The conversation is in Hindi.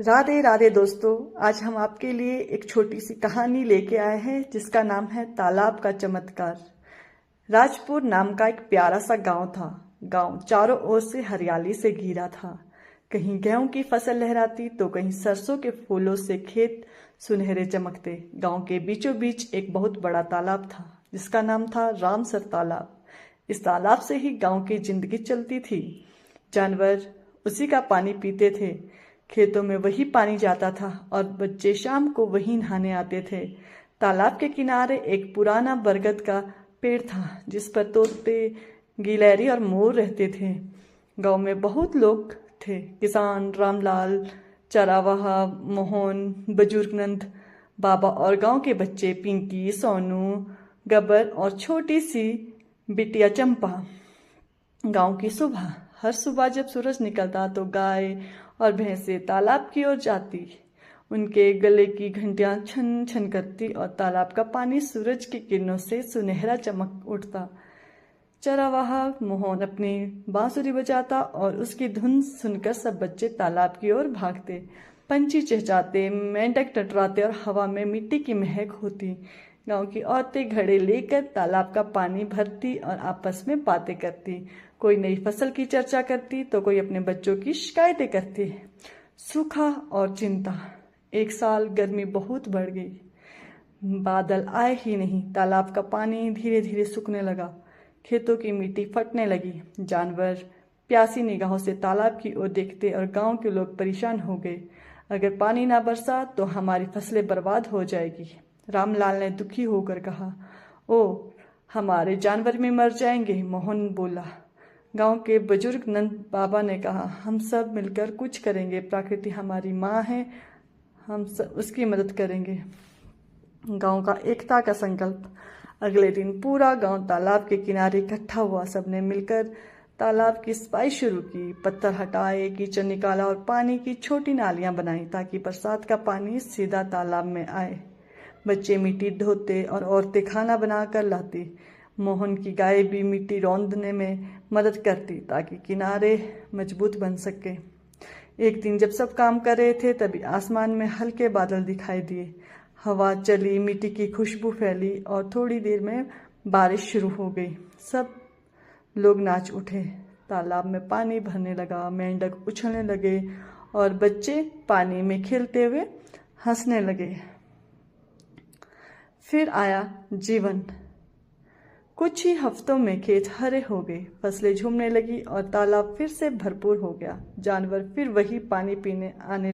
राधे राधे दोस्तों। आज हम आपके लिए एक छोटी सी कहानी लेके आए हैं जिसका नाम है तालाब का चमत्कार। राजपुर नाम का एक प्यारा सा गांव था। गांव चारों ओर से हरियाली से घिरा था। कहीं गेहूं की फसल लहराती तो कहीं सरसों के फूलों से खेत सुनहरे चमकते। गांव के बीचों बीच एक बहुत बड़ा तालाब था जिसका नाम था रामसर तालाब। इस तालाब से ही गांव की जिंदगी चलती थी। जानवर उसी का पानी पीते थे, खेतों में वही पानी जाता था और बच्चे शाम को वही नहाने आते थे। तालाब के किनारे एक पुराना बरगद का पेड़ था जिस पर तोते, गिलहरी और मोर रहते थे। गांव में बहुत लोग थे, किसान रामलाल, चरावाहा मोहन, बुजुर्ग नंद बाबा और गांव के बच्चे पिंकी, सोनू, गब्बर और छोटी सी बिटिया चंपा। गांव की सुबह, हर सुबह जब सूरज निकलता तो गाय और भैंसे तालाब की ओर जाती। उनके गले की घंटियां छन छन करती और तालाब का पानी सूरज की किरणों से सुनहरा चमक उठता। चरवाहा मोहन अपनी बांसुरी बजाता और उसकी धुन सुनकर सब बच्चे तालाब की ओर भागते। पंछी चहचहाते, मेंढक टटराते और हवा में मिट्टी की महक होती। गांव की औरतें घड़े लेकर तालाब का पानी भरती और आपस में बातें करती। कोई नई फसल की चर्चा करती तो कोई अपने बच्चों की शिकायतें करती। सूखा और चिंता। एक साल गर्मी बहुत बढ़ गई, बादल आए ही नहीं। तालाब का पानी धीरे धीरे सूखने लगा, खेतों की मिट्टी फटने लगी। जानवर प्यासी निगाहों से तालाब की ओर देखते और गांव के लोग परेशान हो गए। अगर पानी ना बरसा तो हमारी फसलें बर्बाद हो जाएगी। रामलाल ने दुखी होकर कहा। ओ, हमारे जानवर भी मर जाएंगे, मोहन बोला। गांव के बुजुर्ग नंद बाबा ने कहा, हम सब मिलकर कुछ करेंगे, प्रकृति हमारी माँ है, हम सब उसकी मदद करेंगे। गांव का एकता का संकल्प। अगले दिन पूरा गांव तालाब के किनारे इकट्ठा हुआ। सबने मिलकर तालाब की सफाई शुरू की, पत्थर हटाए, कीचड़ निकाला और पानी की छोटी नालियां बनाई ताकि बरसात का पानी सीधा तालाब में आए। बच्चे मिट्टी ढोते और औरतें खाना बनाकर लाती। मोहन की गाय भी मिट्टी रौंदने में मदद करती ताकि किनारे मजबूत बन सके। एक दिन जब सब काम कर रहे थे तभी आसमान में हल्के बादल दिखाई दिए। हवा चली, मिट्टी की खुशबू फैली और थोड़ी देर में बारिश शुरू हो गई। सब लोग नाच उठे। तालाब में पानी भरने लगा, मेंढक उछलने लगे और बच्चे पानी में खेलते हुए हंसने लगे। फिर आया जीवन। कुछ ही हफ्तों में खेत हरे हो गए, फसलें झूमने लगी और तालाब फिर से भरपूर हो गया। जानवर फिर वही पानी पीने आने